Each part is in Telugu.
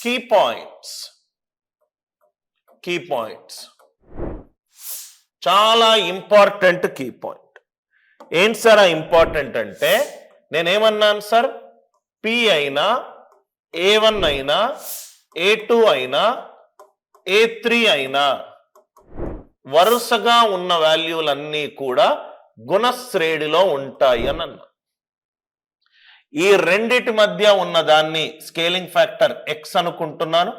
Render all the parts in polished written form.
కీ పాయింట్స్ చాలా ఇంపార్టెంట్ కీ పాయింట్. ఏంటి సార్ ఆ ఇంపార్టెంట్ అంటే నేనేమన్నాను సార్, పి అయినా A1 అయినా A2 అయినా A3 అయినా వరుసగా ఉన్న వాల్యూలన్నీ కూడా గుణశ్రేణిలో ఉంటాయి అని అన్నా. ఈ రెండిటి మధ్య ఉన్న దాన్ని స్కేలింగ్ ఫ్యాక్టర్ ఎక్స్ అనుకుంటున్నాను.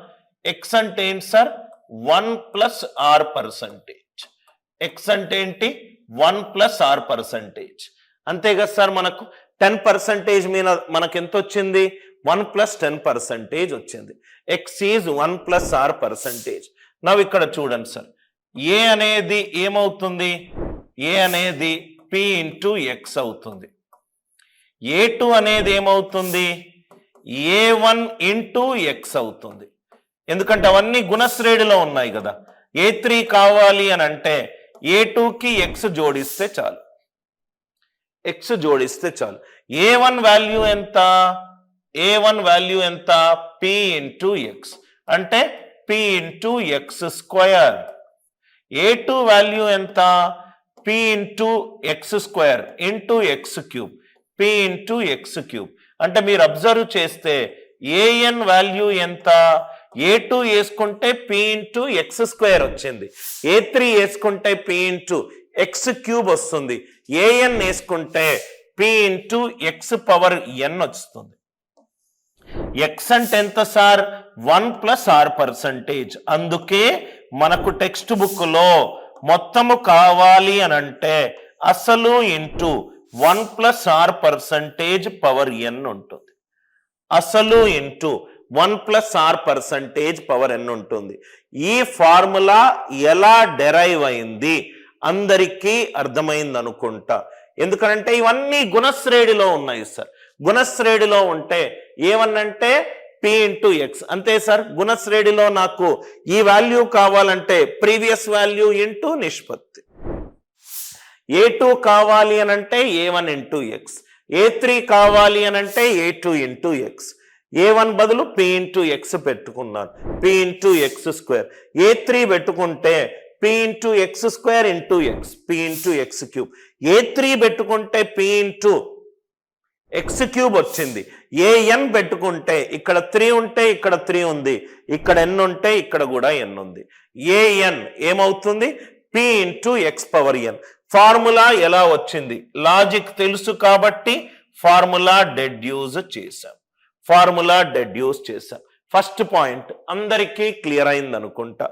ఎక్స్ అంటే ఏంటి సార్, 1+r%. ఎక్స్ అంటే ఏంటి, 1+r%. అంతే కదా సార్, మనకు 10% మీద మనకు ఎంత వచ్చింది, 1+10% వచ్చింది. X is 1+r%. నవ్వు ఇక్కడ చూడండి సార్, ఏ అనేది ఏమవుతుంది, ఏ అనేది p ఇంటూ ఎక్స్ అవుతుంది. A2 అనేది ఏమవుతుంది, A1 ఇంటూ ఎక్స్ అవుతుంది. ఎందుకంటే అవన్నీ గుణశ్రేణిలో ఉన్నాయి కదా. A3 కావాలి అని అంటే A2కి ఎక్స్ జోడిస్తే చాలు, A1 వాల్యూ ఎంత, p ఇంటూ ఎక్స్ అంటే p into X square. A2 value ఎంత, p into X square into X cube, p into X cube. అంటే మీరు అబ్జర్వ్ చేస్తే an వాల్యూ ఎంత, A2 వేసుకుంటే p ఇంటూ ఎక్స్ స్క్వేర్ వచ్చింది, A3 వేసుకుంటే p ఇంటూ ఎక్స్ క్యూబ్ వస్తుంది, an వేసుకుంటే p into X power n వస్తుంది. ఎక్స్ అంటే ఎంత సార్, 1+r%. అందుకే మనకు టెక్స్ట్ బుక్ లో మొత్తము కావాలి అని అంటే అసలు ఇంటూ 1+r% పవర్ n ఉంటుంది. అసలు ఇంటూ 1+r% పవర్ n ఉంటుంది. ఈ ఫార్ములా ఎలా డెరైవ్ అయింది అందరికీ అర్థమైంది అనుకుంటా. ఎందుకంటే ఇవన్నీ గుణశ్రేణిలో ఉన్నాయి సార్. గుణశ్రేణిలో ఉంటే ఏమన్నంటే p ఇంటూ ఎక్స్ అంతే సార్. గుణశ్రేణిలో నాకు ఈ వాల్యూ కావాలంటే ప్రీవియస్ వాల్యూ ఇంటూ నిష్పత్తి. A2 కావాలి అని అంటే A1 ఇంటూ ఎక్స్, A3 కావాలి అని అంటే A2 ఇంటూ ఎక్స్. A1 బదులు p ఇంటూ ఎక్స్ పెట్టుకున్నాను, p into X square. A3 పెట్టుకుంటే p into X square into X, p into X cube. A3 పెట్టుకుంటే p ఇంటూ ఎక్స్ క్యూబ్ వచ్చింది. an పెట్టుకుంటే ఇక్కడ 3 ఉంటే ఇక్కడ 3 ఉంది, ఇక్కడ n ఉంటే ఇక్కడ కూడా n ఉంది. an ఏమవుతుంది, p into X power n. Formula ఎలా వచ్చింది, లాజిక్ తెలుసు కాబట్టి ఫార్ములా డెడ్యూస్ చేశాం. ఫస్ట్ పాయింట్ అందరికీ క్లియర్ అయింది అనుకుంటా.